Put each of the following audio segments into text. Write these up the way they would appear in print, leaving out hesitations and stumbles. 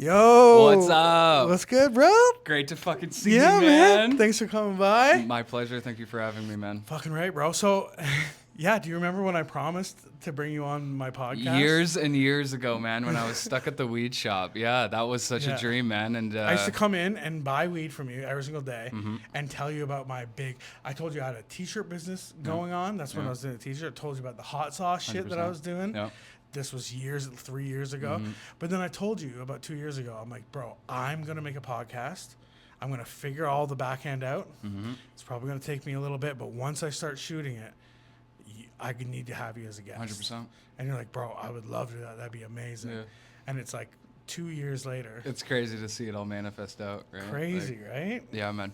Yo. What's up? What's good, bro? Great to fucking see you, Yeah, man. Thanks for coming by. My pleasure. Thank you for having me, man. Fucking right, bro. So, yeah, do you remember when I promised to bring you on my podcast? Years and years ago, man, when I was stuck at the weed shop. Yeah, that was such a dream, man. And I used to come in and buy weed from you every single day and tell you about my I told you I had a t-shirt business going on. That's when I was doing a t-shirt. I told you about the hot sauce shit that I was doing. Yeah. This was 3 years ago. But then I told you about 2 years ago, I'm like, bro, I'm going to make a podcast. I'm going to figure all the backhand out. It's probably going to take me a little bit, but once I start shooting it, I need to have you as a guest. 100%. And you're like, bro, I would love to do that. That'd be amazing. Yeah. And it's like 2 years later. It's crazy to see it all manifest out, right? Crazy, right? Yeah, man.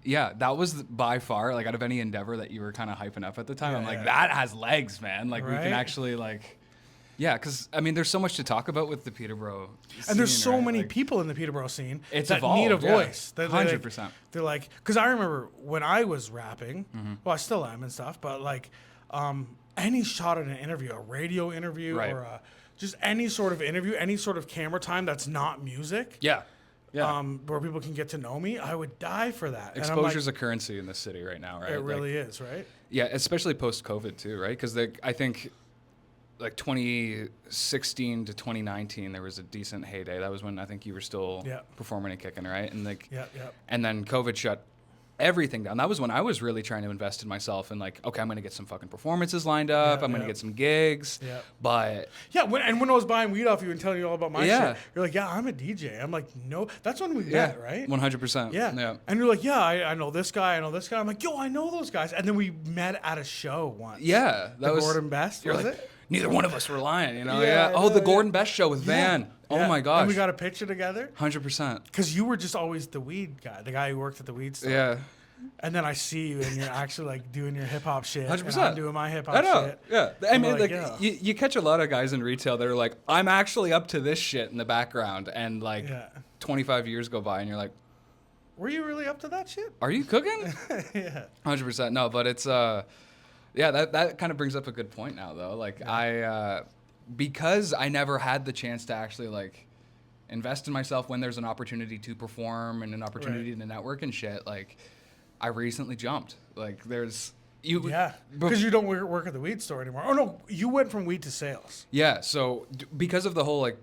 Yeah, that was by far, like, out of any endeavor that you were kind of hyping up at the time, I'm like, that has legs, man. Like, we can actually, like, because, I mean, there's so much to talk about with the Peterborough scene, and there's so many like, people in the Peterborough scene that evolved, need a voice. Yeah. 100%. They're like, because I remember when I was rapping, well, I still am and stuff, but, like, any shot in an interview, a radio interview or just any sort of interview, any sort of camera time that's not music. Yeah. Where people can get to know me, I would die for that. Exposure's a currency in this city right now, right? It really is, right? Yeah, especially post-COVID too, right? Because I think like 2016 to 2019, there was a decent heyday. That was when I think you were still performing and kicking, right? And like, and then COVID shut everything down. That was when I was really trying to invest in myself and like, okay, I'm going to get some fucking performances lined up. I'm going to get some gigs. But when I was buying weed off you and telling you all about my shit, you're like, yeah, I'm a DJ. I'm like, no, that's when we met, right? 100%. Yeah. And you're like, yeah, I know this guy. I know this guy. I'm like, yo, I know those guys. And then we met at a show once. Yeah. That was Gordon Best, was like, it? Neither one of us were lying, you know? The Gordon Best show with Van. Oh my gosh. And we got a picture together. 100%. Because you were just always the weed guy, the guy who worked at the weed store. Yeah. And then I see you and you're actually like doing your hip hop shit. 100%. And I'm doing my hip hop shit. Yeah. I mean, like you catch a lot of guys in retail that are like, I'm actually up to this shit in the background. And like 25 years go by and you're like, were you really up to that shit? Are you cooking? 100%. No, but it's, that kind of brings up a good point now though. Like because I never had the chance to actually like invest in myself when there's an opportunity to perform and an opportunity to network and shit, like, I recently jumped. Like, there's... because you don't work at the weed store anymore. Oh, no, you went from weed to sales. Yeah, so because of the whole, like,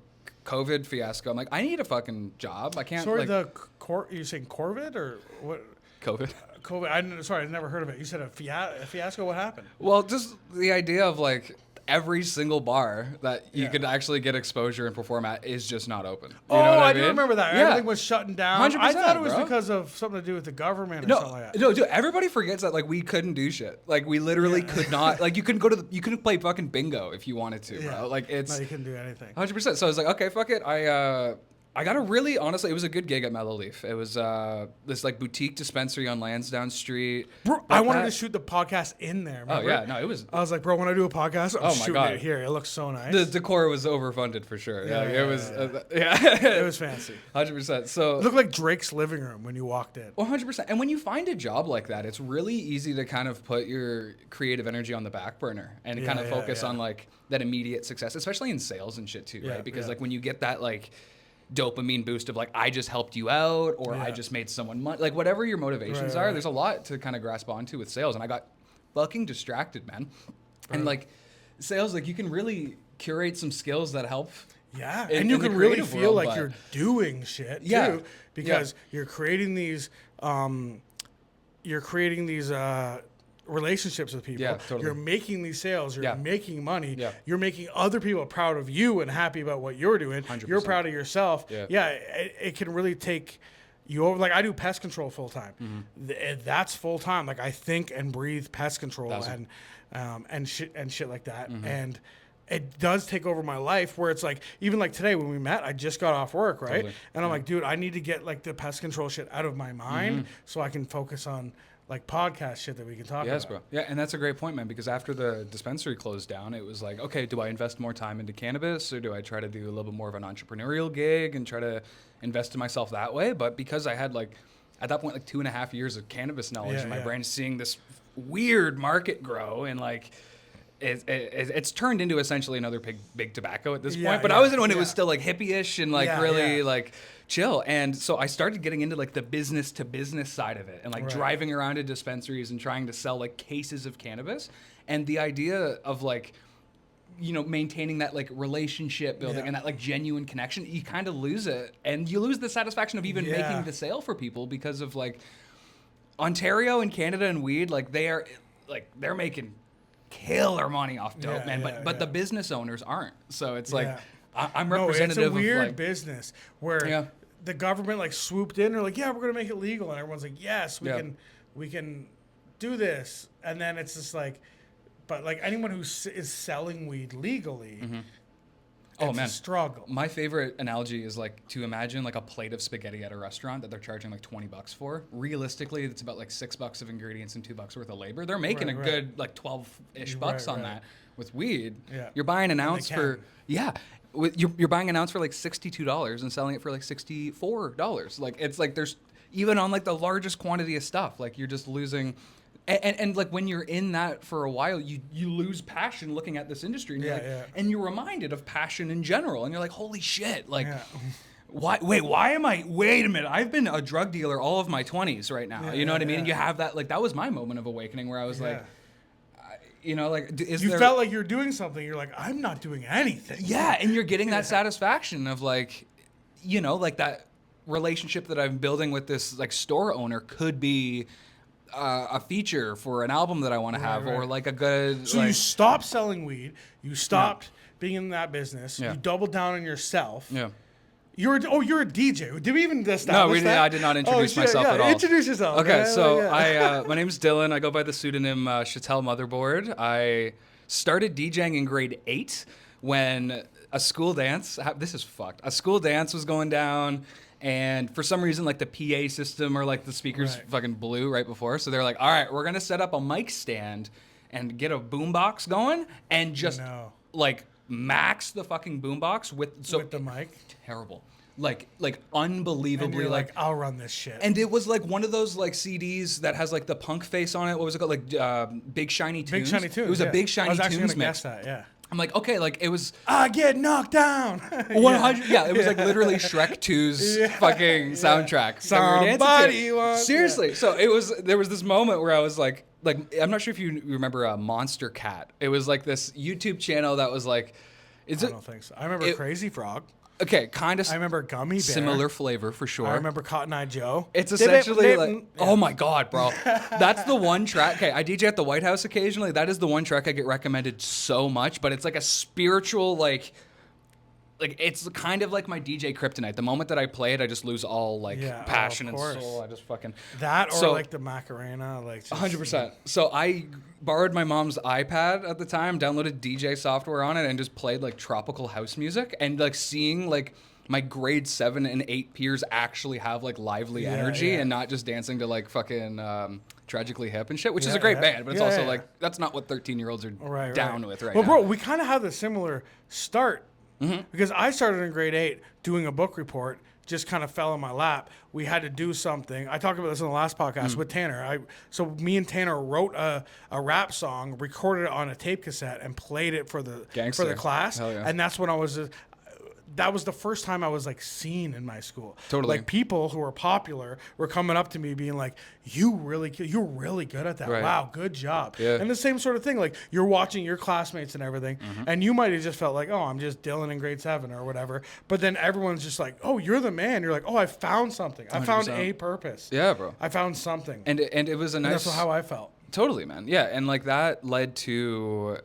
COVID fiasco, I'm like, I need a fucking job. I can't, Sorry, you're saying Corvid or what? COVID. COVID. Sorry, I never heard of it. You said a fiasco? What happened? Well, just the idea of, like... Every single bar that you could actually get exposure and perform at is just not open. You know what I mean? Do remember that. Yeah. Everything was shutting down. 100%, I thought it was because of something to do with the government or something like that. No, dude, everybody forgets that, like, we couldn't do shit. Like, we literally could not. Like, you couldn't you couldn't play fucking bingo if you wanted to, bro. Like, it's... No, you couldn't do anything. 100%. So I was like, okay, fuck it. I got a really, honestly, it was a good gig at Mellow Leaf. It was this like boutique dispensary on Lansdowne Street. Bro, I wanted to shoot the podcast in there. Remember? Oh yeah, no, it was. I was like, bro, when I do a podcast, I'm shooting it here. It looks so nice. The decor was overfunded for sure. It was. It was fancy. 100%. So it looked like Drake's living room when you walked in. 100%. And when you find a job like that, it's really easy to kind of put your creative energy on the back burner and kind of focus on like that immediate success, especially in sales and shit too, right? Because like when you get that like dopamine boost of like, I just helped you out or I just made someone money, like whatever your motivations are, there's a lot to kind of grasp onto with sales. And I got fucking distracted, man. And like sales, like you can really curate some skills that help. Yeah. And you can really feel like you're doing shit too, because you're creating these, relationships with people. Totally. You're making these sales. You're making money. You're making other people proud of you and happy about what you're doing. 100%. You're proud of yourself. It can really take you over. Like I do pest control full time. That's full time. Like I think and breathe pest control and shit like that. And it does take over my life where it's like, even like today when we met, I just got off work, right? Totally. And I'm like, dude, I need to get like the pest control shit out of my mind so I can focus on like podcast shit that we can talk about. Yes, bro. Yeah, and that's a great point, man, because after the dispensary closed down, it was like, okay, do I invest more time into cannabis or do I try to do a little bit more of an entrepreneurial gig and try to invest in myself that way? But because I had like, at that point, like 2.5 years of cannabis knowledge in my brain, seeing this weird market grow and like it's turned into essentially another big tobacco at this point. But I was in when it was still like hippie-ish and like really like chill. And so I started getting into like the business to business side of it and like driving around to dispensaries and trying to sell like cases of cannabis. And the idea of like, you know, maintaining that like relationship building and that like genuine connection, you kind of lose it. And you lose the satisfaction of even making the sale for people because of like Ontario and Canada and weed, like they're making killer money off dope, man. But the business owners aren't. So it's like I'm representative of it's a weird like, business where the government like swooped in. They're like, yeah, we're gonna make it legal, and everyone's like, yes, we can do this. And then it's just like, but like anyone who is selling weed legally. It's a struggle. My favorite analogy is like to imagine like a plate of spaghetti at a restaurant that they're charging like $20 for. Realistically, it's about like $6 of ingredients and $2 worth of labor. They're making a good like 12-ish bucks on that. With weed, you're buying an ounce for you're buying an ounce for like $62 and selling it for like $64. Like it's like there's even on like the largest quantity of stuff, like you're just losing. And like when you're in that for a while, you lose passion looking at this industry, and you're and you're reminded of passion in general, and you're like, holy shit, like, why am I? Wait a minute, I've been a drug dealer all of my 20s right now. You know what I mean? And you have that, like, that was my moment of awakening where I was like, you know, like, you felt like you're doing something. You're like, I'm not doing anything. Yeah, and you're getting that satisfaction of like, you know, like that relationship that I'm building with this like store owner could be a feature for an album that I want to have, or like a good. So you stopped selling weed. You stopped being in that business. You doubled down on yourself. Yeah. You're a DJ. Did we even establish that? I did not introduce myself at all. Introduce yourself. Okay, so my name's Dylan. I go by the pseudonym Chattel Motherboard. I started DJing in grade 8 when a school dance. This is fucked. A school dance was going down. And for some reason, like the PA system or like the speakers fucking blew right before. So they're like, all right, we're going to set up a mic stand and get a boombox going and just like max the fucking boombox with the mic. Terrible. Like unbelievably and you're like, I'll run this shit. And it was like one of those like CDs that has like the punk face on it. What was it called? Like Big Shiny Tunes. Big Shiny Tunes. It was a Big Shiny Tunes mix. I was actually going to guess that, yeah. I'm like, okay, like it was. I get knocked down. 100. Yeah, it was like literally Shrek 2's fucking soundtrack. Somebody wants. Seriously. So there was this moment where I was like, I'm not sure if you remember Monster Cat. It was like this YouTube channel that was like. I don't think so. I remember Crazy Frog. Okay, kind of. I remember Gummy Bear. Similar flavor for sure. I remember Cotton Eye Joe. It's essentially like, oh my God, bro. That's the one track. Okay, I DJ at the White House occasionally. That is the one track I get recommended so much, but it's like a spiritual, like it's kind of like my DJ kryptonite. The moment that I play it, I just lose all passion and soul. I just fucking that or like the Macarena, like 100%. So I borrowed my mom's iPad at the time, downloaded DJ software on it, and just played like tropical house music, and like seeing like my grade 7 and 8 peers actually have like lively energy and not just dancing to like fucking Tragically Hip and shit, which is a great band, but it's also like that's not what 13-year-olds are down with right now. Well, bro, we kind of have a similar start. Because I started in grade 8 doing a book report, just kind of fell in my lap. We had to do something. I talked about this in the last podcast with Tanner. So me and Tanner wrote a rap song, recorded it on a tape cassette, and played it for the class. And that's when I was. That was the first time I was like seen in my school. Totally. Like people who were popular were coming up to me being like, you're really good at that. Right. Wow, good job. Yeah. And the same sort of thing. Like you're watching your classmates and everything, and you might have just felt like, oh, I'm just Dylan in grade 7 or whatever. But then everyone's just like, oh, you're the man. You're like, oh, I found something. I 100%. Found a purpose. Yeah, bro. I found something. And it was a nice. That's how I felt. Totally, man. Yeah, and like that led to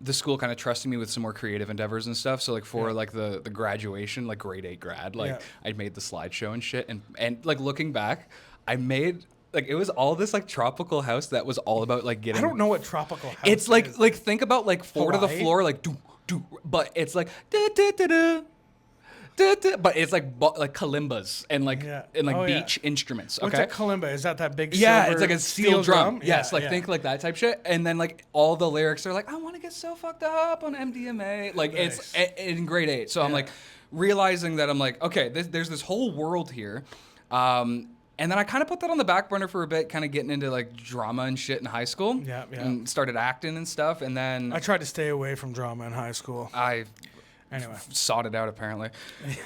the school kind of trusting me with some more creative endeavors and stuff. So like for like the graduation, like grade 8 grad, like I made the slideshow and shit. And like looking back, I made like it was all this like tropical house that was all about like getting. I don't know what tropical house. It's like is. Like think about like 4 to the floor, like do, but it's like da, da, da, da. But it's like kalimbas and like beach instruments. Okay, what's a kalimba? Is that big? Yeah, it's like a steel drum. Yes, think like that type shit. And then like all the lyrics are like, I want to get so fucked up on MDMA. Like it's in grade 8. So I'm like realizing that I'm like, okay, there's this whole world here. And then I kind of put that on the back burner for a bit, kind of getting into like drama and shit in high school. Yeah. And started acting and stuff. And then I tried to stay away from drama in high school. Anyway, sought it out apparently.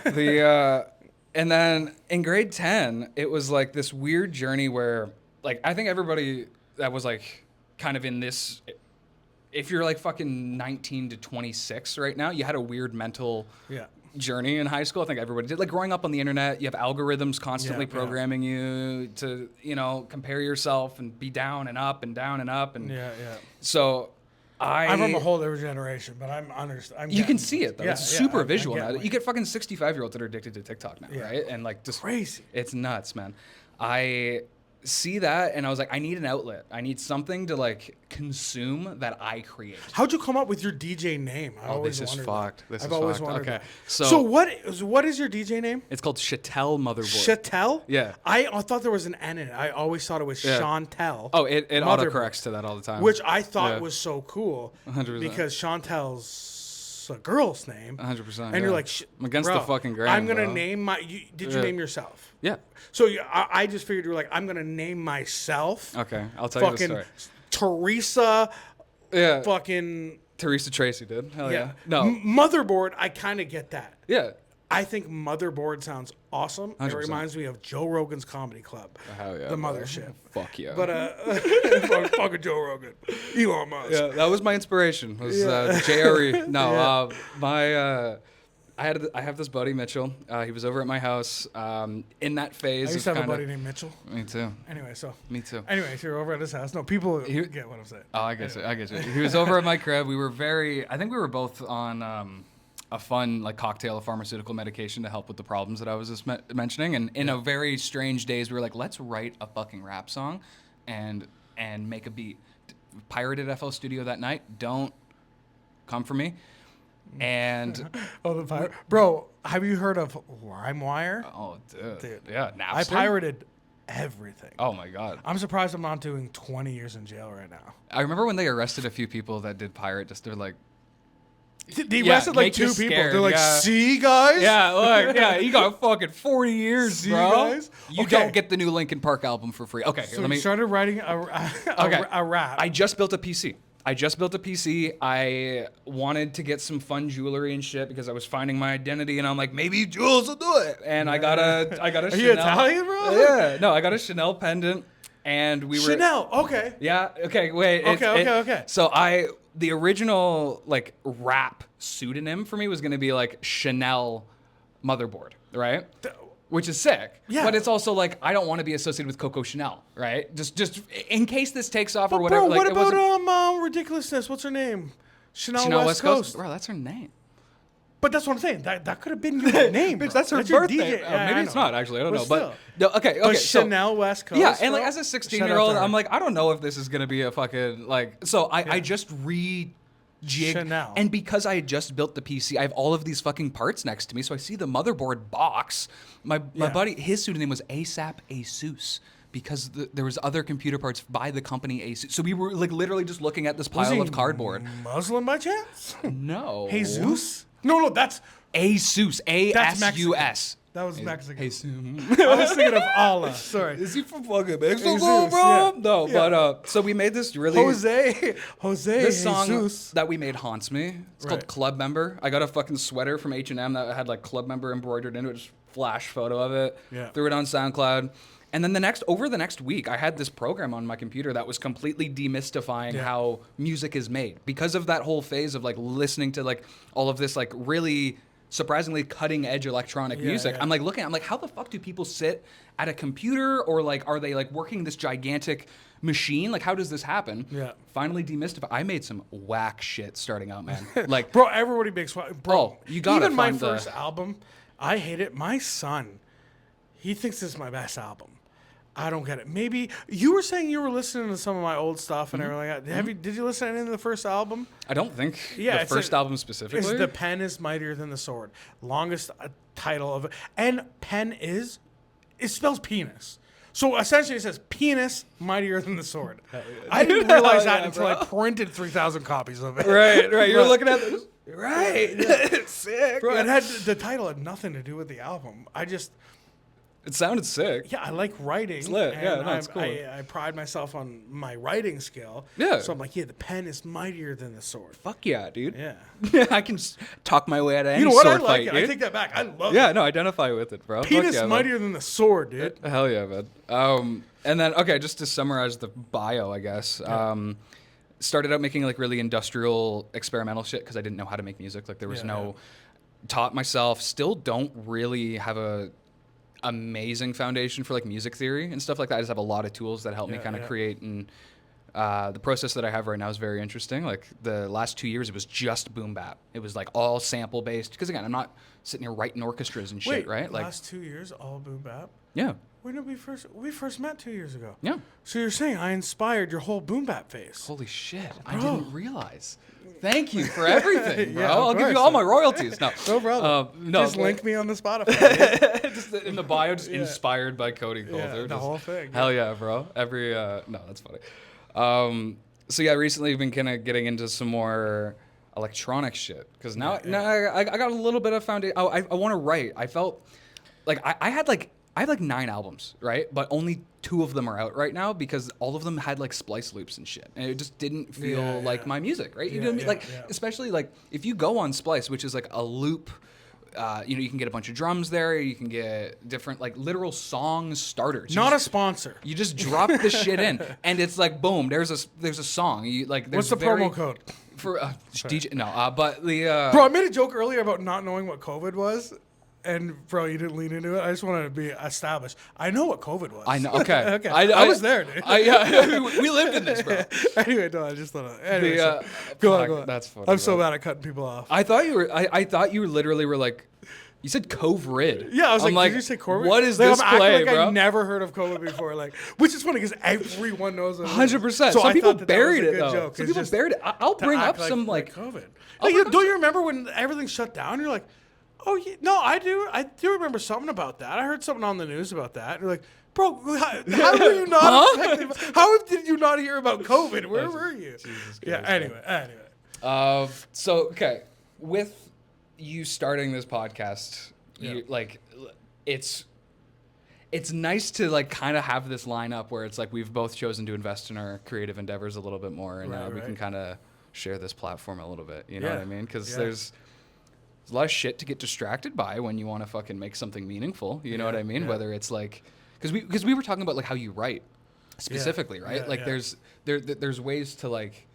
And then in grade 10, it was like this weird journey where like I think everybody that was like kind of in this, if you're like fucking 19 to 26 right now, you had a weird mental journey in high school. I think everybody did. Like growing up on the internet, you have algorithms constantly programming you to, you know, compare yourself and be down and up and down and up. And so I'm from a whole different generation, but I'm you can see it though. It's super visual now. You get fucking 65-year-olds that are addicted to TikTok now, right? And like just crazy. It's nuts, man. I see that and I was like, I need an outlet. I need something to like consume that I create. How'd you come up with your DJ name? This is fucked. I've always wondered. Okay. So what is your DJ name? It's called Chattel Motherboard. Chattel? Yeah. I thought there was an N in it. I always thought it was Chantel. Oh, it autocorrects to that all the time. Which I thought was so cool. 100%. Because Chantel's a girl's name. 100%. And you're like, I'm against the fucking grain. I'm going to name my... Did you name yourself? Yeah. So I just figured you were like, I'm going to name myself. Okay, I'll tell you the story. Teresa. Yeah. Fucking... Teresa Tracy did. Hell yeah. No. Motherboard, I kind of get that. Yeah. I think Motherboard sounds awesome. 100%. It reminds me of Joe Rogan's Comedy Club. Hell yeah. The Mothership. Fuck yeah. But fucking Joe Rogan. Elon Musk. Yeah, that was my inspiration. Was JRE. No, I have this buddy Mitchell. He was over at my house in that phase. I used to have a buddy named Mitchell. Me too. Me too. Anyway, so you're over at his house. No, people get what I'm saying. Oh, I get you. He was over at my crib. We were I think we were both on a fun like cocktail of pharmaceutical medication to help with the problems that I was just mentioning. And in a very strange days, we were like, let's write a fucking rap song and make a beat. Pirated FL Studio that night. Don't come for me. And the pirate, bro, have you heard of LimeWire? Oh, dude. Yeah, Napster? I pirated everything. Oh my god, I'm surprised I'm not doing 20 years in jail right now. I remember when they arrested a few people that did pirate. They're like, they arrested like 2 people. They're like, see guys? Yeah, look, you got fucking 40 years, see, bro. Guys? You don't get the new Linkin Park album for free. Okay, so you started writing a rap. I just built a PC. I wanted to get some fun jewelry and shit because I was finding my identity, and I'm like, maybe jewels will do it. And I got a Are Chanel. You Italian, bro? Yeah, no, I got a Chanel pendant, and we were Chanel. Okay. Yeah. Okay. Wait. Okay. So the original like rap pseudonym for me was gonna be like Chanel Motherboard, right? Which is sick. Yeah. But it's also like I don't want to be associated with Coco Chanel, right? Just in case this takes off or but whatever. Bro, like, what about Ridiculousness? What's her name? Chanel West Coast. Bro, that's her name. But that's what I'm saying. That could have been your name. Bitch, that's her birthday. Maybe it's not actually. I don't know. Still. But okay. But Chanel West Coast. Yeah, and like as a 16-year-old, I'm like, I don't know if this is gonna be a fucking like. So I just rejigged. Chanel. And because I had just built the PC, I have all of these fucking parts next to me. So I see the motherboard box. My buddy, his pseudonym was ASAP Asus. Because there was other computer parts by the company Asus. So we were like literally just looking at this pile of cardboard. Muslim by chance? No. Jesus? No, that's Asus. ASUS. That was Mexican. Jesus. I was thinking of Allah. Sorry. Is he from fucking Mexico, bro? Yeah. No, but so we made this really Jose. This song Jesus. that we made haunts me. It's called Club Member. I got a fucking sweater from H&M that had like Club Member embroidered into it. Just flash photo of it. Yeah. Threw it on SoundCloud. And then over the next week, I had this program on my computer that was completely demystifying how music is made because of that whole phase of like listening to like all of this like really surprisingly cutting edge electronic music. Yeah. I'm like, how the fuck do people sit at a computer or like are they like working this gigantic machine? Like, how does this happen? Yeah. Finally demystify. I made some whack shit starting out, man. Like, bro, everybody makes bro. You gotta even my find first album, I hate it. My son, he thinks this is my best album. I don't get it. Maybe you were saying you were listening to some of my old stuff and everything like that. Did you listen to any of the first album? I don't think the first album specifically. It's The Pen is Mightier Than the Sword. Longest title of it. And pen it spells penis. So essentially it says penis mightier than the sword. I didn't realize that until I printed 3,000 copies of it. Right. You're looking at this. Right. Sick. Bro, the title had nothing to do with the album. It sounded sick. Yeah, I like writing. It's lit. Yeah, no, it's cool. I pride myself on my writing skill. Yeah. So I'm like, yeah, the pen is mightier than the sword. Fuck yeah, dude. Yeah. I can talk my way out of any You know what? sword I like fight, it. dude. I take that back. I love it. Yeah, no, identify with it, bro. Penis Fuck yeah, mightier than the sword, dude. Hell yeah, man. And then, okay, just to summarize the bio, I guess. Yeah. Started out making like really industrial experimental shit because I didn't know how to make music. Like there was taught myself, still don't really have a amazing foundation for like music theory and stuff like that. I just have a lot of tools that help me kind of create, and the process that I have right now is very interesting. Like the last 2 years, it was just boom bap. It was like all sample based. Because again, I'm not sitting here writing orchestras and shit, right? Like last 2 years, all boom bap. Yeah. When did we first met 2 years ago? Yeah. So you're saying I inspired your whole boom bap phase? Holy shit! Bro. I didn't realize. Thank you for everything, bro. Yeah, I'll give you all my royalties. No, no problem. No, just link me on the Spotify. Just in the bio, just inspired by Koty Kolter. Yeah, the whole thing. Hell yeah, bro. Every no, that's funny. So yeah, recently I've been kind of getting into some more electronic shit because now I got a little bit of foundation. Oh, I want to write. I felt like I had like 9 albums, right? But only 2 of them are out right now because all of them had like splice loops and shit. And it just didn't feel like my music, right? You know what I mean? Like, especially like if you go on Splice, which is like a loop, you can get a bunch of drums there. You can get different like literal song starters. Not a sponsor. You just drop the shit in and it's like, boom, there's a song. You like, what's the promo code? For DJ, no, but the... Bro, I made a joke earlier about not knowing what COVID was. And bro, you didn't lean into it. I just wanted to be established. I know what COVID was. I know. Okay. Okay. I was there, dude. We lived in this, bro. Anyway, no, I just thought. Anyway, go on. That's funny. I'm so bad at cutting people off. I thought you literally were like, you said COVID. Yeah, I was like, did you say COVID? What is this play, bro? I never heard of COVID before. Like, which is funny because everyone knows it. 100%. So some people buried it though. Joke. Some people buried it. I'll bring up some like COVID. Don't you remember when everything shut down? You're like, oh, yeah, no, I do. I do remember something about that. I heard something on the news about that. You're like, bro, how were you not affected? How did you not hear about COVID? Where were you? Yeah. Anyway. So okay, with you starting this podcast, you like, it's nice to like kind of have this lineup where it's like we've both chosen to invest in our creative endeavors a little bit more, and we can kind of share this platform a little bit. You know what I mean? Because there's a lot of shit to get distracted by when you want to fucking make something meaningful. You know what I mean? Yeah. Whether it's like, because we were talking about like how you write specifically, right? Like there's ways to like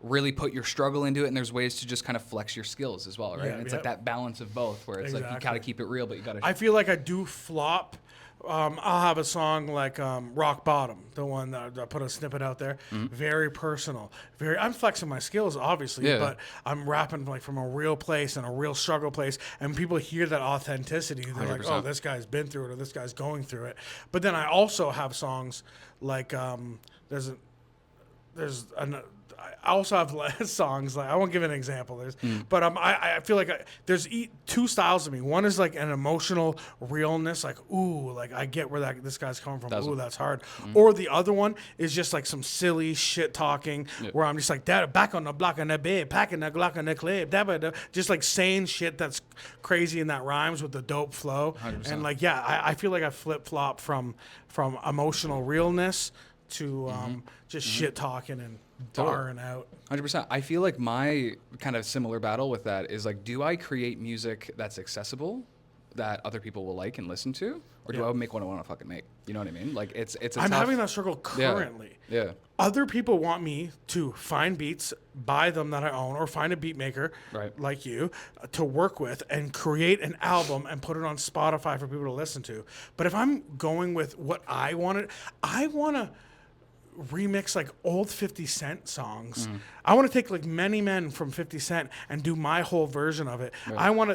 really put your struggle into it, and there's ways to just kind of flex your skills as well, right? And it's like that balance of both, where it's like you gotta keep it real, but you gotta. I feel like I do flop. I'll have a song like Rock Bottom, the one that I put a snippet out there. Mm-hmm. Very personal. I'm flexing my skills, obviously, but I'm rapping like from a real place and a real struggle place. And people hear that authenticity. They're 100%. Like, oh, this guy's been through it or this guy's going through it. But then I also have songs like I also have songs like I won't give an example. But I feel like there's 2 styles of me. One is like an emotional realness, like ooh, like I get where this guy's coming from. Ooh, that's hard. Or the other one is just like some silly shit talking where I'm just like that back on the block on that bed, packing the Glock on the clip, just like saying shit that's crazy and that rhymes with the dope flow. 100%. And like I feel like I flip flop from emotional realness to just shit talking and darring out. 100%. I feel like my kind of similar battle with that is like, do I create music that's accessible that other people will like and listen to, or do I make what I want to fucking make? You know what I mean? Like it's. I'm having that struggle currently. Yeah. Other people want me to find beats, buy them that I own, or find a beat maker like you to work with and create an album and put it on Spotify for people to listen to. But if I'm going with what I want to remix like old 50 Cent songs. I want to take like Many Men from 50 Cent and do my whole version of it.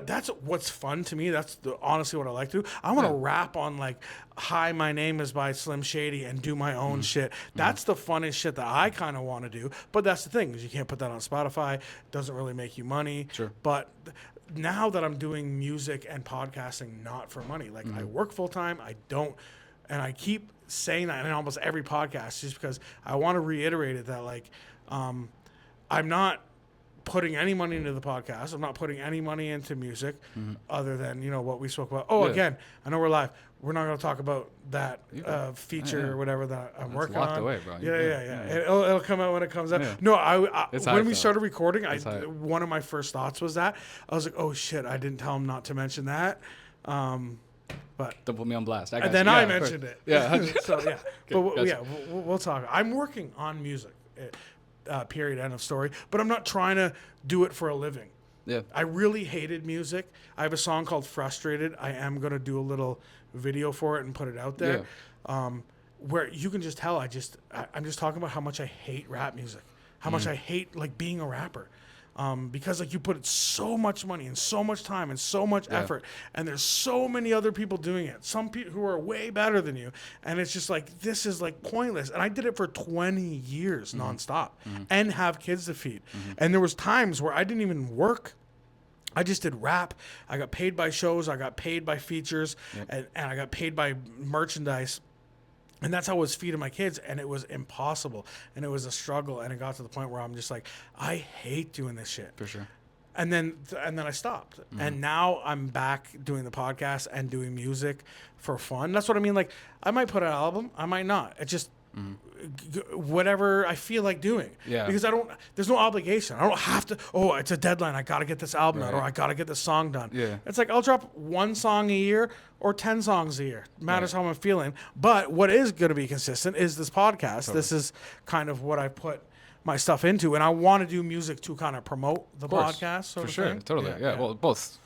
That's what's fun to me. That's honestly what I like to do. I want to rap on like Hi, My Name Is by Slim Shady and do my own shit. That's the funnest shit that I kind of want to do. But that's the thing, is you can't put that on Spotify. It doesn't really make you money. Sure. But now that I'm doing music and podcasting not for money, like I work full time, and I keep saying that in almost every podcast just because I want to reiterate it that like I'm not putting any money into the podcast. I'm not putting any money into music other than, what we spoke about. Oh, again, I know we're live. We're not going to talk about that feature or whatever that I'm working on. Away, bro. Yeah. It'll come out when it comes out. Yeah. No, when we started recording, one of my first thoughts was that. I was like, oh, shit, I didn't tell him not to mention that. But don't put me on blast. And then I mentioned it. Yeah. So, yeah. We'll talk. I'm working on music. Period, end of story. But I'm not trying to do it for a living. Yeah. I really hated music. I have a song called Frustrated. I am going to do a little video for it and put it out there. Yeah. Where you can just tell I'm just talking about how much I hate rap music. How much I hate like being a rapper. Because like you put so much money and so much time and so much effort, and there's so many other people doing it. Some people who are way better than you, and it's just like this is like pointless. And I did it for 20 years nonstop, and have kids to feed. And there was times where I didn't even work. I just did rap. I got paid by shows. I got paid by features, and I got paid by merchandise. And that's how I was feeding my kids, and it was impossible, and it was a struggle, and it got to the point where I'm just like, I hate doing this shit. For sure. And then I stopped, and now I'm back doing the podcast and doing music for fun. That's what I mean. Like, I might put out an album, I might not. It just whatever I feel like doing. Yeah. Because there's no obligation. I don't have to. Oh, it's a deadline. I gotta get this album out, or I gotta get this song done. Yeah. It's like I'll drop 1 song a year or 10 songs a year. Matters how I'm feeling. But what is gonna be consistent is this podcast. Totally. This is kind of what I put my stuff into, and I want to do music to kind of promote the podcast. For sure, totally. Yeah. Well, both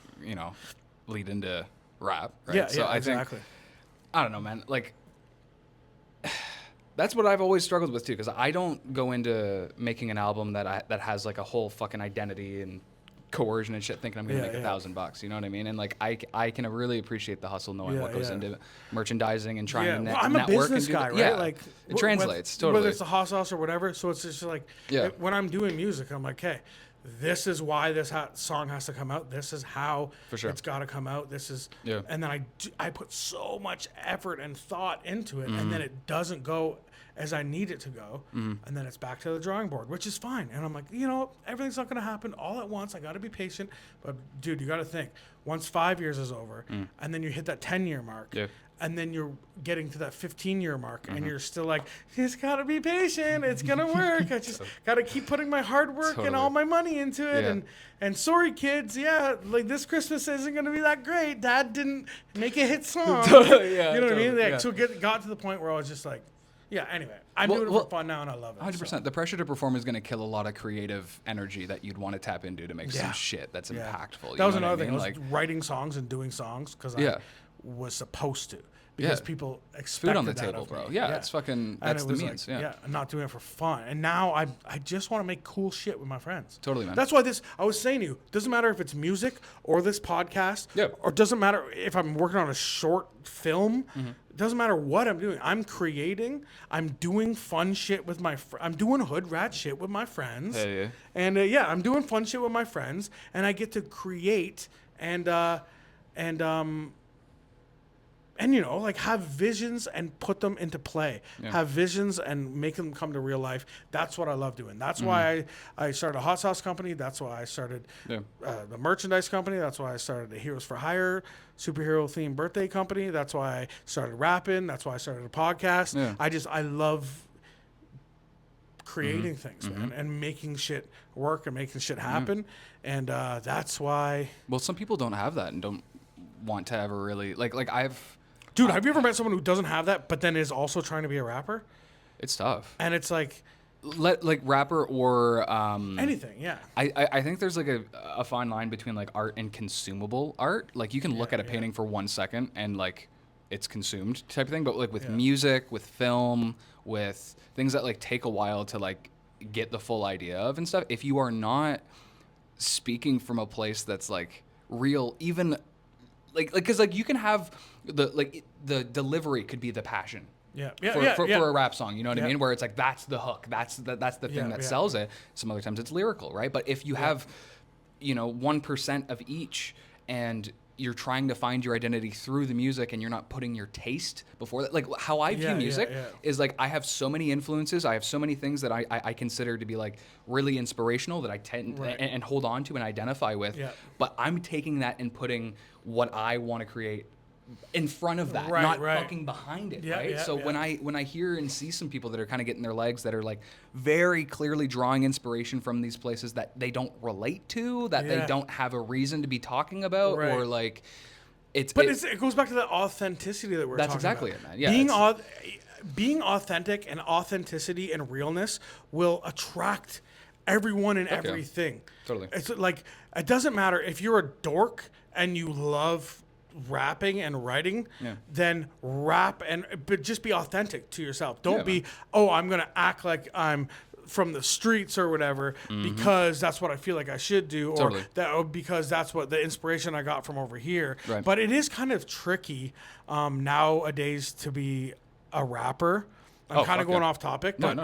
lead into rap, right? Yeah. So I exactly. think I don't know, man. Like. That's what I've always struggled with too, because I don't go into making an album that has like a whole fucking identity and coercion and shit, thinking I'm gonna make $1,000. You know what I mean? And like I can really appreciate the hustle, knowing what goes into merchandising and trying to network. I'm a business guy, right? Yeah, like it translates totally. Whether it's the hot sauce or whatever. So it's just like when I'm doing music, I'm like, hey, this is why this song has to come out. This is how it's got to come out. This is, and then I put so much effort and thought into it, and then it doesn't go as I need it to go, and then it's back to the drawing board, which is fine. And I'm like, everything's not going to happen all at once. I got to be patient. But dude, you got to think, once 5 years is over, and then you hit that 10-year mark, and then you're getting to that 15-year mark, and you're still like, just got to be patient. It's going to work. I just got to keep putting my hard work and all my money into it. And sorry, kids. Yeah, like this Christmas isn't going to be that great. Dad didn't make a hit song. You know what I mean? Like, so it got to the point where I was just like, anyway, I'm doing it for fun now, and I love it. 100%. So. The pressure to perform is going to kill a lot of creative energy that you'd want to tap into to make some shit that's impactful. That was another thing. I was writing songs and doing songs because I was supposed to. Because people expect food on the table, bro. Yeah, it's fucking. That's the means. Like, I'm not doing it for fun. And now I just want to make cool shit with my friends. Totally, man. That's why I was saying to you, doesn't matter if it's music or this podcast, or doesn't matter if I'm working on a short film. It doesn't matter what I'm doing. I'm creating. I'm doing fun shit with I'm doing hood rat shit with my friends. Hey, yeah. And I'm doing fun shit with my friends, and I get to create and like have visions and put them into play. Have visions and make them come to real life. That's what I love doing. That's why I started a hot sauce company. That's why I started the merchandise company. That's why I started the Heroes for Hire superhero themed birthday company. That's why I started rapping. That's why I started a podcast. I love creating things, man, and making shit work and making shit happen. And that's why. Well, some people don't have that and don't want to ever really like Dude, have you ever met someone who doesn't have that, but then is also trying to be a rapper? It's tough. And it's like... like rapper or... anything, yeah. I think there's like a fine line between like art and consumable art. Like you can look at a painting for 1 second and like it's consumed type of thing. But like with music, with film, with things that like take a while to like get the full idea of and stuff, if you are not speaking from a place that's like real, even... Like, because like you can have the delivery could be the passion. For a rap song, you know what I mean? Where it's like that's the hook, that's the thing that sells it. Some other times it's lyrical, right? But if you have, 1% of each, and you're trying to find your identity through the music and you're not putting your taste before that. Like how I view music is like, I have so many influences. I have so many things that I consider to be like really inspirational that I tend and hold on to and identify with. Yeah. But I'm taking that and putting what I want to create in front of that, not fucking behind it, right? So when I hear and see some people that are kind of getting their legs, that are like very clearly drawing inspiration from these places that they don't relate to, that they don't have a reason to be talking about, or like it goes back to the authenticity that we're talking about. That's exactly it, man. Yeah, being authentic, and authenticity and realness will attract everyone and everything. Totally. It's like, it doesn't matter if you're a dork and you love rapping and writing, then rap, but just be authentic to yourself. Don't be, I'm gonna act like I'm from the streets or whatever because that's what I feel like I should do, or because that's what the inspiration I got from over here. Right. But it is kind of tricky nowadays to be a rapper. I'm kind of going off topic, but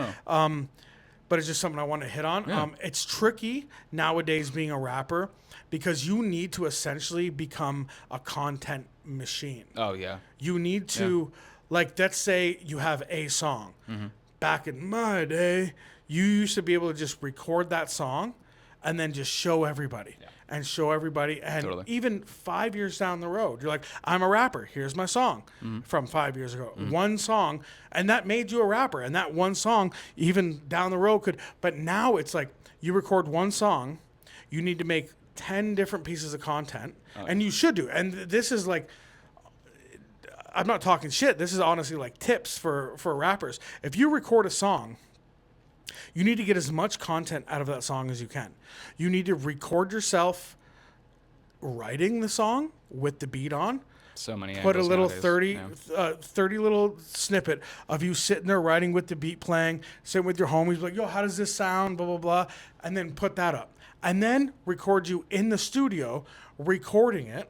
but it's just something I want to hit on. Yeah. It's tricky nowadays being a rapper, because you need to essentially become a content machine. Oh, yeah. You need to, like, let's say you have a song. Back in my day, you used to be able to just record that song and then just show everybody. And show everybody. And even 5 years down the road, you're like, I'm a rapper. Here's my song from 5 years ago. One song. And that made you a rapper. And that one song, even down the road, could. But now it's like, you record one song, you need to make 10 different pieces of content, and you should do. And this is like, I'm not talking shit. This is honestly like tips for rappers. If you record a song, you need to get as much content out of that song as you can. You need to record yourself writing the song with the beat on. So many. Put a little 30 little snippet of you sitting there writing with the beat playing, sitting with your homies, like, yo, how does this sound? Blah, blah, blah. And then put that up. And then record you in the studio recording it,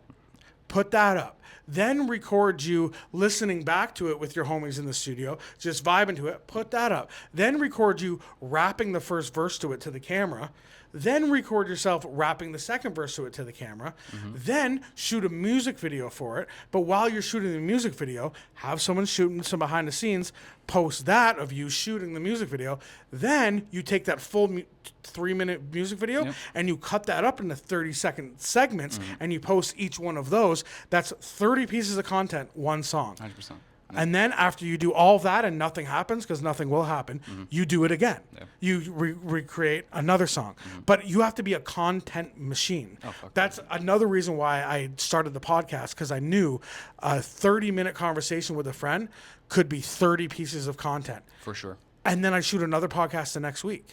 put that up. Then record you listening back to it with your homies in the studio, just vibing to it, put that up. Then record you rapping the first verse to it to the camera. Then record yourself rapping the second verse to it to the camera. Then shoot a music video for it. But while you're shooting the music video, have someone shooting some behind the scenes, post that of you shooting the music video. Then you take that full 3-minute music video and you cut that up into 30-second segments and you post each one of those. That's 30 pieces of content, one song. 100%. And then after you do all that and nothing happens, because nothing will happen, you do it again. You recreate another song. But you have to be a content machine. That's another reason why I started the podcast, because I knew a 30-minute conversation with a friend could be 30 pieces of content. For sure. And then I shoot another podcast the next week.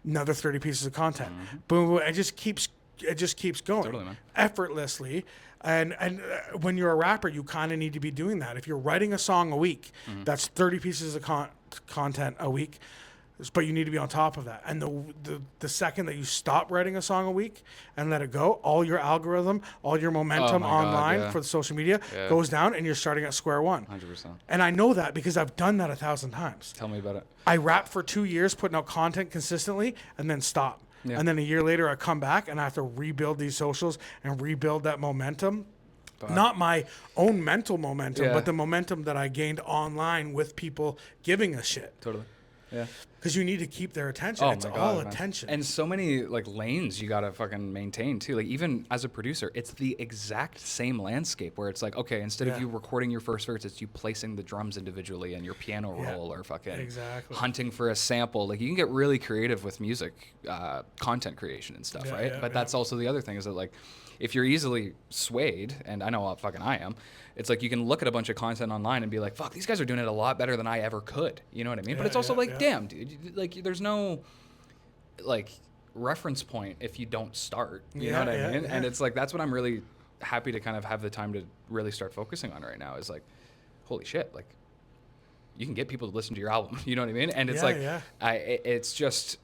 Another 30 pieces of content. Boom, boom. It just keeps going. Totally, man. Effortlessly. And when you're a rapper, you kind of need to be doing that. If you're writing a song a week, that's 30 pieces of content a week, but you need to be on top of that. And the second that you stop writing a song a week and let it go, all your algorithm, all your momentum online for the social media goes down, and you're starting at square one. 100%. And I know that because I've done that 1,000 times. Tell me about it. I rapped for 2 years, putting out content consistently, and then stop. Yeah. And then a year later, I come back and I have to rebuild these socials and rebuild that momentum. Not my own mental momentum, but the momentum that I gained online with people giving a shit. Totally. Yeah. Because you need to keep their attention. It's all attention. And so many like lanes you gotta fucking maintain too. Like even as a producer, it's the exact same landscape where it's like, okay, instead of you recording your first verse, it's you placing the drums individually and your piano roll, or fucking hunting for a sample. Like you can get really creative with music, content creation and stuff, right? But that's also the other thing, is that like, if you're easily swayed, and I know how fucking I am, it's like you can look at a bunch of content online and be like, fuck, these guys are doing it a lot better than I ever could. You know what I mean? But it's also like, damn, dude, like there's no like reference point if you don't start. You know what I mean? And it's like, that's what I'm really happy to kind of have the time to really start focusing on right now, is like, holy shit, like you can get people to listen to your album. You know what I mean? And it's it's just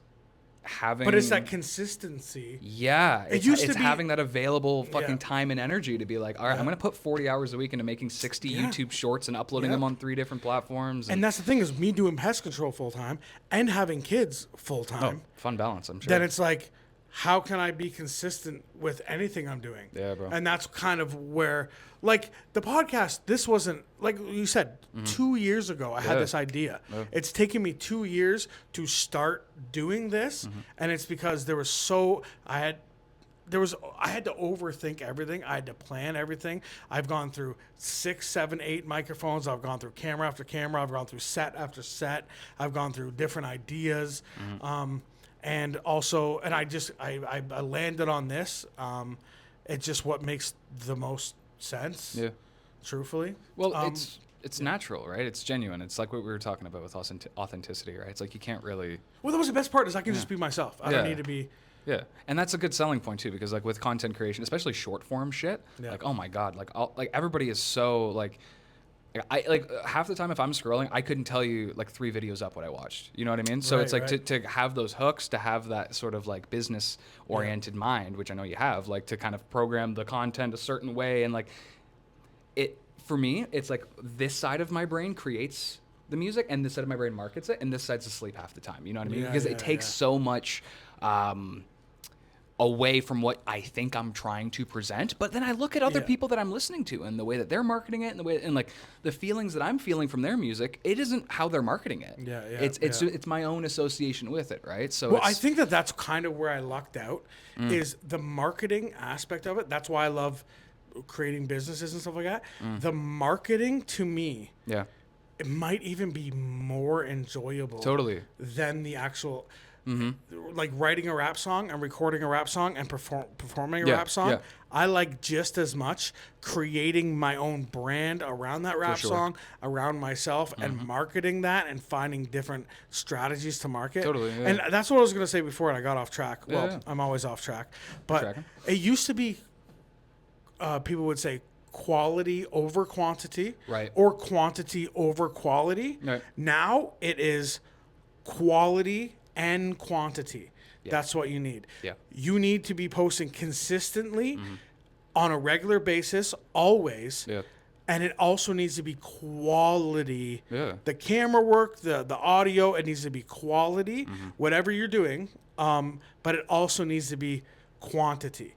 having, but it's that consistency. It used to be having that available fucking time and energy to be like, all right, I'm gonna put 40 hours a week into making 60 YouTube shorts and uploading them on 3 different platforms. And that's the thing, is me doing pest control full time and having kids full time. Fun balance, I'm sure. Then it's like, how can I be consistent with anything I'm doing? Yeah, bro. And that's kind of where, like, the podcast, this wasn't, like you said, 2 years ago, I had this idea. Yeah. It's taken me 2 years to start doing this. And it's because I had to overthink everything. I had to plan everything. I've gone through 6, 7, 8 microphones. I've gone through camera after camera. I've gone through set after set. I've gone through different ideas. And also, and I landed on this. It's just what makes the most sense. Yeah. Truthfully. Well, it's natural, right? It's genuine. It's like what we were talking about with authenticity, right? It's like you can't really. Well, that was the best part is I can just be myself. I don't need to be. Yeah, and that's a good selling point too, because like with content creation, especially short form shit, like oh my god, like everybody is so like. I like half the time if I'm scrolling, I couldn't tell you like 3 videos up what I watched. You know what I mean? So it's like to have those hooks, to have that sort of like business oriented mind, which I know you have, like to kind of program the content a certain way. And like it, for me, it's like this side of my brain creates the music and this side of my brain markets it. And this side's asleep half the time. You know what I mean? Because it takes so much, away from what I think I'm trying to present, but then I look at other people that I'm listening to and the way that they're marketing it and the way and like the feelings that I'm feeling from their music, it isn't how they're marketing it. It's my own association with it, right? So I think that's kind of where I lucked out is the marketing aspect of it. That's why I love creating businesses and stuff like that. The marketing to me, it might even be more enjoyable than the actual like writing a rap song and recording a rap song and performing a rap song. I like just as much creating my own brand around that rap song, around myself, and marketing that and finding different strategies to market. And that's what I was going to say before, and I got off track. Well, I'm always off track. But it used to be, people would say, quality over quantity, or quantity over quality. Now it is quality and quantity. That's what you need. You need to be posting consistently on a regular basis, always. And it also needs to be quality. The camera work, the audio, it needs to be quality, whatever you're doing. But it also needs to be quantity.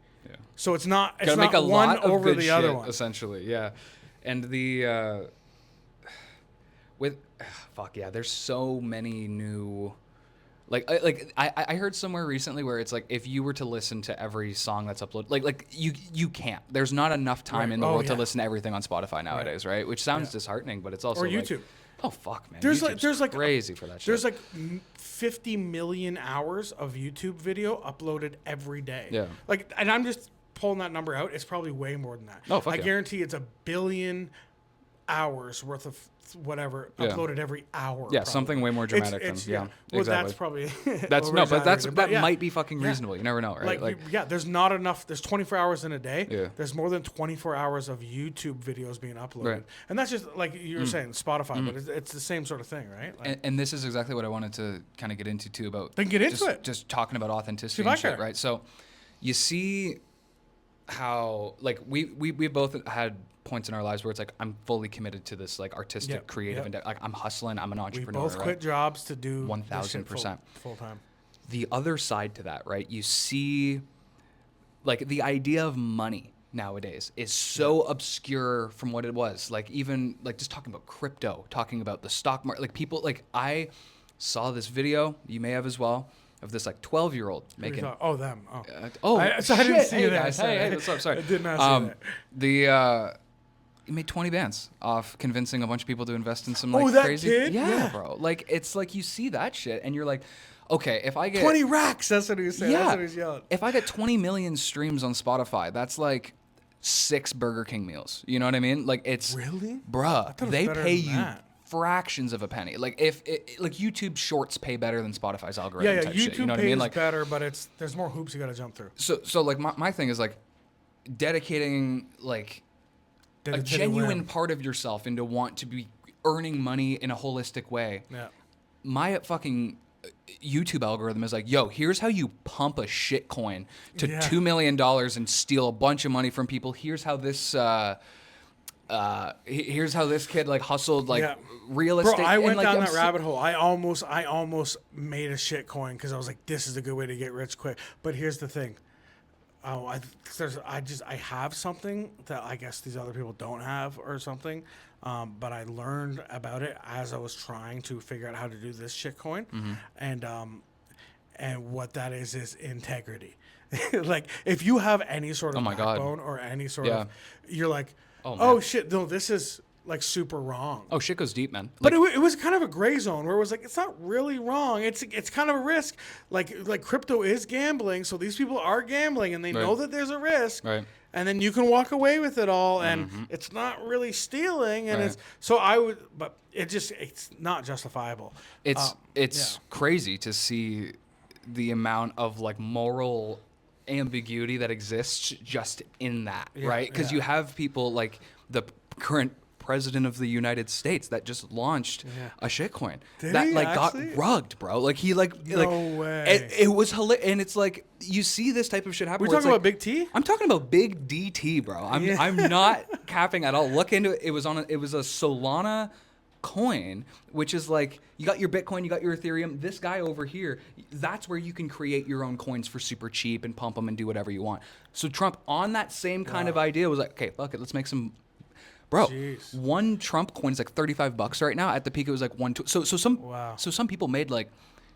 So it's not one over the other one. Essentially, And there's so many new. I heard somewhere recently where it's like if you were to listen to every song that's uploaded, like you can't. There's not enough time in the world to listen to everything on Spotify nowadays, right? Which sounds disheartening, but it's also or YouTube. Oh fuck, man! There's like crazy for that shit. There's like 50 million hours of YouTube video uploaded every day. Like, and I'm just pulling that number out. It's probably way more than that. I guarantee it's 1 billion hours worth of whatever uploaded every hour. Something way more dramatic than Well, exactly. that's probably that might be fucking reasonable. You never know, right? There's not enough. There's 24 hours in a day. There's more than 24 hours of YouTube videos being uploaded, and that's just like you were saying, Spotify, but it's the same sort of thing, right? Like, and this is exactly what I wanted to kind of get into too about. Then get into it. Just talking about authenticity and shit, right? So, you see how like we both had points in our lives where it's like I'm fully committed to this like artistic creative endeavor. Like I'm hustling, I'm an entrepreneur. We both quit jobs to do 1000% full time. The other side to that, right? You see like the idea of money nowadays is so obscure from what it was. Like even like just talking about crypto, talking about the stock market, like people like I saw this video, you may have as well, of this like 12-year-old making them. I didn't see that. Guys. Hey, what's up? Sorry. I did not see that. He made 20 bands off convincing a bunch of people to invest in some that crazy kid? Yeah, bro. Like it's like you see that shit and you're like, okay, if I get 20 racks, that's what he was saying. That's what he was yelling. If I get 20 million streams on Spotify, that's like 6 Burger King meals. You know what I mean? Like it's really, bruh. They pay you fractions of a penny. Like if like YouTube Shorts pay better than Spotify's algorithm. YouTube shit, you know pays what I mean? Like better, but there's more hoops you got to jump through. So like my thing is like dedicating like a genuine part of yourself into want to be earning money in a holistic way. My fucking YouTube algorithm is like, yo, here's how you pump a shit coin to $2 million and steal a bunch of money from people. Here's how this here's how this kid like hustled like real estate. Bro, I went like, down that rabbit hole. I almost made a shit coin because I was like, this is a good way to get rich quick. But here's the thing. I have something that I guess these other people don't have or something. But I learned about it as I was trying to figure out how to do this shit coin. And what that is integrity. If you have any sort of backbone or any sort of, you're like, oh shit, no, this is like super wrong. Oh, shit goes deep, man. But it was kind of a gray zone where it was like, it's not really wrong. It's kind of a risk. Like crypto is gambling, so these people are gambling and they know that there's a risk. Right. And then you can walk away with it all, and it's not really stealing. And but it's not justifiable. It's crazy to see the amount of like moral ambiguity that exists just in that, right? Because you have people like the current president of the United States that just launched a shitcoin that like actually got rugged, bro. Like he way. It was hilarious, and it's like you see this type of shit happen. We're talking about Big T. I'm talking about Big DT, bro. I'm not capping at all. Look into it. It was a Solana coin, which is like you got your Bitcoin, you got your Ethereum. This guy over here, that's where you can create your own coins for super cheap and pump them and do whatever you want. So Trump, on that same kind of idea, was like, okay, fuck it, let's make some. Bro, one Trump coin is like $35 right now. At the peak, it was like $1. So some people made like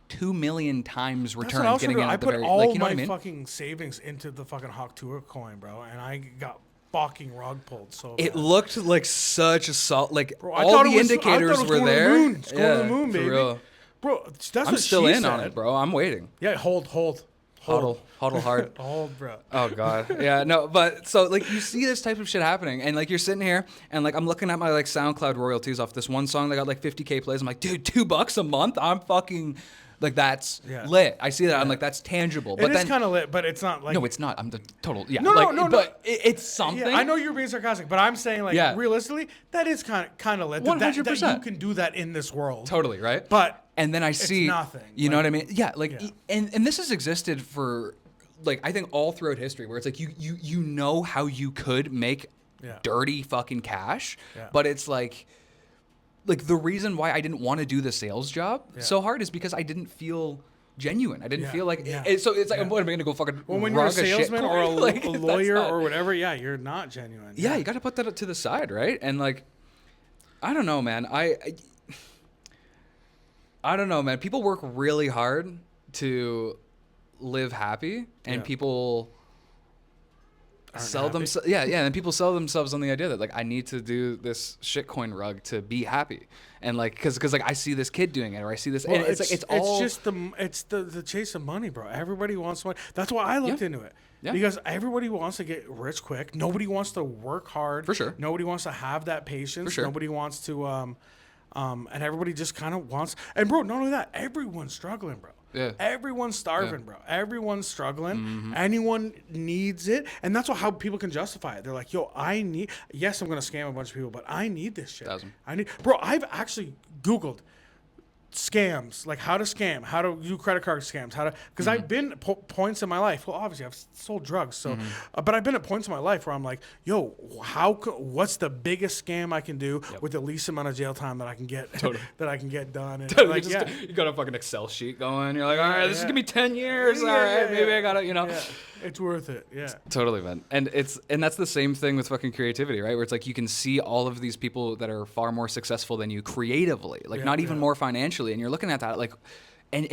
2 million times return getting out. I put all my fucking savings into the fucking Hawk Tour coin, bro, and I got fucking rug pulled. So it looked like such a salt. Like bro, all the indicators were there. It's going to the moon, baby. Real. Bro, that's I'm what still she in said. on it, bro. I'm waiting. Yeah, hold. Huddle hard. Hold, bro. Oh god. Yeah, no, but so like you see this type of shit happening, and like you're sitting here, and like I'm looking at my like SoundCloud royalties off this one song that got like 50K plays. I'm like, dude, $2 a month. I'm fucking like that's lit. I see that. I'm like, that's tangible. But it is kind of lit, but it's not like. No, it's not. I'm the total. Yeah. No. But it's something. Yeah, I know you're being sarcastic, but I'm saying like realistically, that is kind of lit. 100%. That you can do that in this world. Totally right. But and then I see nothing. You know what I mean? Yeah. Like and this has existed for. Like I think all throughout history, where it's like you know how you could make dirty fucking cash, but it's like the reason why I didn't want to do the sales job so hard is because I didn't feel genuine. I didn't feel like so it's like I'm going to go fucking when you're a salesman or a like, lawyer or whatever, you're not genuine. Yeah, you got to put that to the side, right? And like I don't know, man. I don't know, man. People work really hard to live happy, and people sell themselves. And people sell themselves on the idea that like I need to do this shitcoin rug to be happy, and like because like I see this kid doing it, or I see this, and it's just the chase of money, bro. Everybody wants money. That's why I looked into it. Yeah. Because everybody wants to get rich quick. Nobody wants to work hard. For sure. Nobody wants to have that patience. For sure. Nobody wants to and everybody just kind of wants. And bro, not only that, everyone's struggling, bro. Yeah. Everyone's starving, bro. Everyone's struggling. Anyone needs it. And that's how people can justify it. They're like, yo, yes, I'm going to scam a bunch of people, but I need this shit. Bro, I've actually Googled scams, like how to scam, how to do credit card scams, because I've been at points in my life. Well, obviously I've sold drugs, so, but I've been at points in my life where I'm like, yo, what's the biggest scam I can do with the least amount of jail time that I can get, that I can get done? And like, you got a fucking Excel sheet going. You're like, all right, this is gonna be 10 years. All right, maybe I gotta, It's worth it. Yeah. Totally, man. And that's the same thing with fucking creativity, right? Where it's like you can see all of these people that are far more successful than you creatively, like not even more financially, and you're looking at that like, and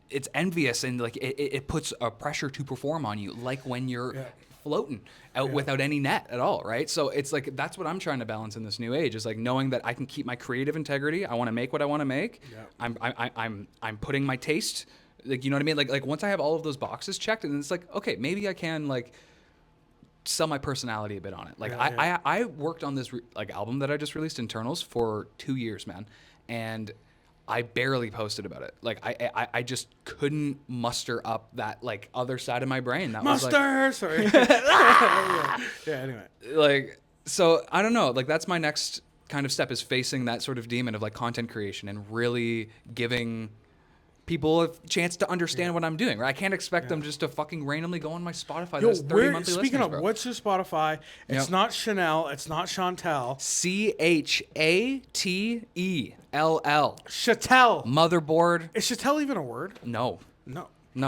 it's envious, and like it puts a pressure to perform on you, like when you're floating out without any net at all, right? So it's like that's what I'm trying to balance in this new age, is like knowing that I can keep my creative integrity. I want to make what I want to make. Yeah. I'm putting my taste. Like, you know what I mean? Like once I have all of those boxes checked, and it's like, okay, maybe I can like sell my personality a bit on it. Like I worked on this like album that I just released, Internals, for 2 years, man. And I barely posted about it. Like I just couldn't muster up that like other side of my brain. That was like, sorry. Anyway. Like, so I don't know. Like that's my next kind of step, is facing that sort of demon of like content creation and really giving people a chance to understand what I'm doing, right? I can't expect them just to fucking randomly go on my Spotify. That's 30 monthly speaking of, bro. what's your Spotify? It's not Chanel. It's not Chantel. Chatell. Chattel. Motherboard. Is Chattel even a word? No.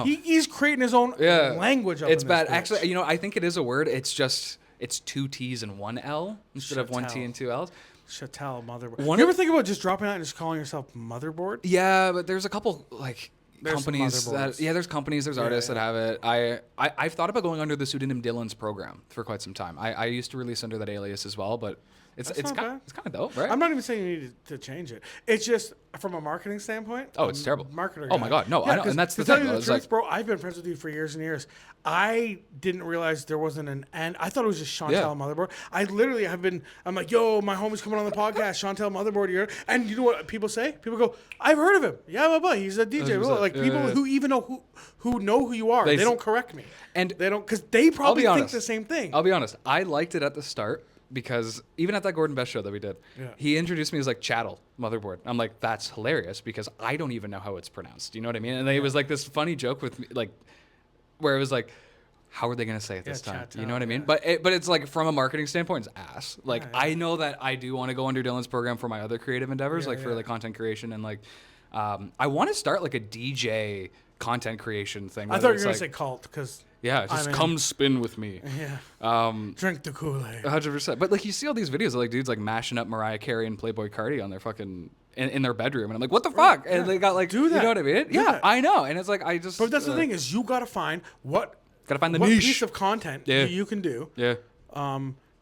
He's creating his own language. It's bad. Actually, I think it is a word. It's just it's 2 T's and 1 L instead of 1 T and 2 L's. Chattel motherboard. You ever think about just dropping out and just calling yourself Motherboard? Yeah, but there's a couple companies there's companies, there's artists that have it. I've thought about going under the pseudonym Dylan's program for quite some time. I used to release under that alias as well, but it's kind of dope, right? I'm not even saying you need to change it. It's just from a marketing standpoint. Oh, it's terrible. Marketer. Oh my god, no, I know, and that's the thing. To tell you the truth, bro, I've been friends with you for years and years. I didn't realize there wasn't an end. I thought it was just Chantel Motherboard. I literally have been. I'm like, yo, my homie's coming on the podcast. Chantel Motherboard here, and you know what people say? People go, I've heard of him. Yeah, blah blah. He's a DJ. Like people who even know who you are. They don't correct me, and they don't because they probably think the same thing. I'll be honest. I liked it at the start. Because even at that Gordon Best show that we did, he introduced me as like Chattel Motherboard. I'm like, that's hilarious because I don't even know how it's pronounced. You know what I mean? And it was like this funny joke with me, like, where it was like, how are they gonna say it this time? Chattel, you know what I mean? But it's like from a marketing standpoint, it's ass. Like I know that I do want to go under Dylan's program for my other creative endeavors, for like content creation and like, I want to start like a DJ content creation thing. I thought you were gonna say cult because. Yeah, just come spin with me. Yeah. Drink the Kool-Aid. 100%. But like you see all these videos of like dudes like mashing up Mariah Carey and Playboy Cardi on their fucking in their bedroom, and I'm like, what the fuck? And they got like, do that. You know what I mean? Yeah, I know. And it's like I just. But that's the thing is you gotta find the niche piece of content you can do. Yeah.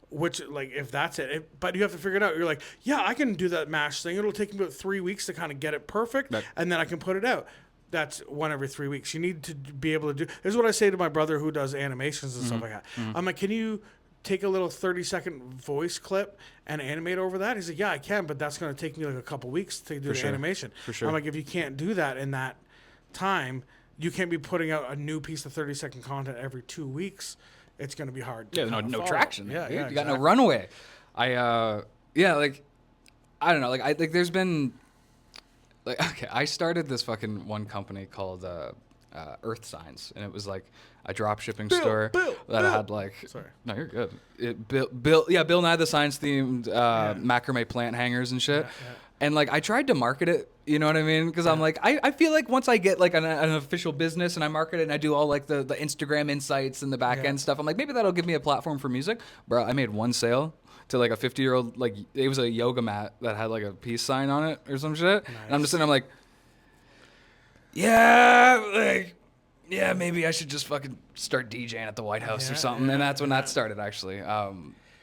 Which like if that's it, but you have to figure it out. You're like, yeah, I can do that mash thing. It'll take me about 3 weeks to kind of get it perfect, and then I can put it out. That's 1 every 3 weeks. You need to be able to do. This is what I say to my brother who does animations and stuff like that. I'm like, can you take a little 30-second voice clip and animate over that? He's like, yeah, I can, but that's going to take me like a couple weeks to do the animation. For sure. I'm like, if you can't do that in that time, you can't be putting out a new piece of 30-second content every 2 weeks. It's going to be hard. Yeah, no traction. Yeah, you got no runway. I don't know. Like there's been. Like, okay, I started this fucking one company called Earth Signs, and it was like a drop shipping store that had like. Sorry. No, you're good. Bill Nye the Science themed macrame plant hangers and shit. Yeah. And like I tried to market it, you know what I mean? Because I'm like, I feel like once I get like an official business and I market it and I do all like the Instagram insights and the back end stuff, I'm like, maybe that'll give me a platform for music. Bro, I made one sale to like a 50-year-old, like it was a yoga mat that had like a peace sign on it or some shit. Nice. And I'm just sitting, I'm like, maybe I should just fucking start DJing at the White House or something. And that's when that started actually.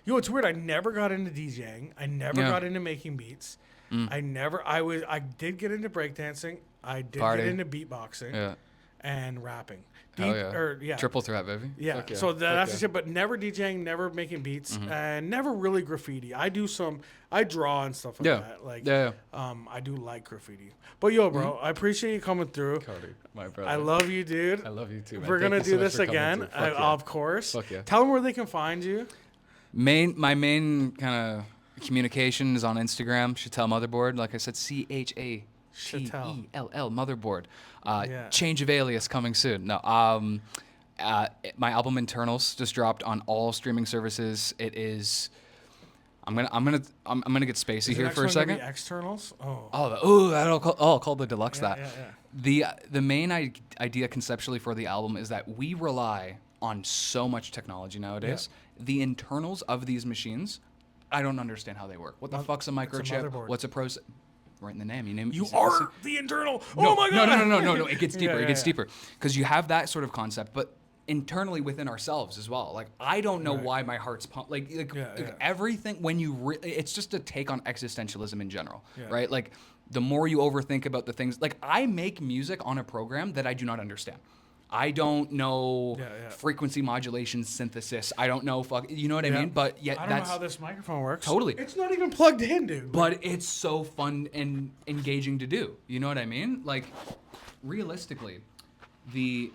It's weird. I never got into DJing. I never got into making beats. I did get into breakdancing. I did get into beatboxing and rapping. Triple threat, baby. Yeah. So that's the shit. But never DJing, never making beats, and never really graffiti. I draw and stuff like that. Like, I do like graffiti. But yo, bro, I appreciate you coming through. Koty, my brother. I love you, dude. I love you too, man. We're gonna do this again, of course. Fuck yeah. Tell them where they can find you. My main kind of communication is on Instagram. Chattel Motherboard. Like I said, CHATELL Motherboard. Change of alias coming soon. No, my album Internals just dropped on all streaming services. It is. I'm gonna get spacey here for a second. Externals. I'll call the deluxe that. The main idea conceptually for the album is that we rely on so much technology nowadays. The internals of these machines, I don't understand how they work. What the fuck's a microchip? What's a process? Right in the name. You are the internal. Oh my god. No. It gets deeper. It gets deeper because you have that sort of concept, but internally within ourselves as well. Like I don't know why my heart's pumped. Like everything when you it's just a take on existentialism in general, right? Like the more you overthink about the things. Like I make music on a program that I do not understand. I don't know frequency modulation synthesis. I don't know you know what I mean? But yet I don't know how this microphone works. Totally. It's not even plugged in, dude. But it's so fun and engaging to do. You know what I mean? Like realistically, these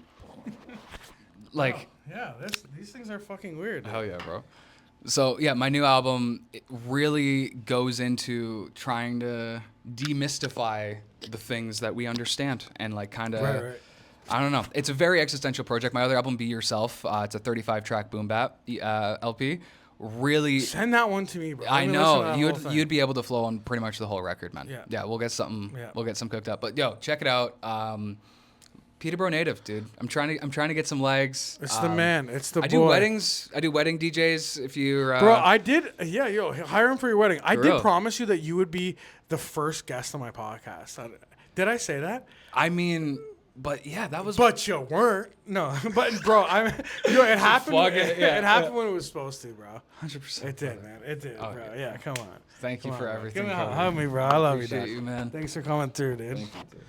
things are fucking weird. Hell yeah, bro. So yeah, my new album it really goes into trying to demystify the things that we understand and like kind of, Right. I don't know. It's a very existential project. My other album, Be Yourself, it's a 35-track boom bap LP. Really, Send that one to me, bro. I know you'd be able to flow on pretty much the whole record, man. Yeah. We'll get something. Yeah. We'll get some cooked up. But yo, check it out. Peterborough native, dude. I'm trying to get some legs. It's the man. It's the boy. I do weddings. I do wedding DJs. If you're bro, I did. Yeah, yo, hire him for your wedding. I did real. promise you that you would be the first guest on my podcast. Did I say that? I mean, but yeah, that was. But you weren't. No, but bro, it happened. It happened when it was supposed to, bro. 100%. It did, man. It did, bro. Okay. Yeah, come on. Thank you for everything. Hug me, bro. I love Appreciate you, you, man. Thanks for coming through, dude. Thank you, dude.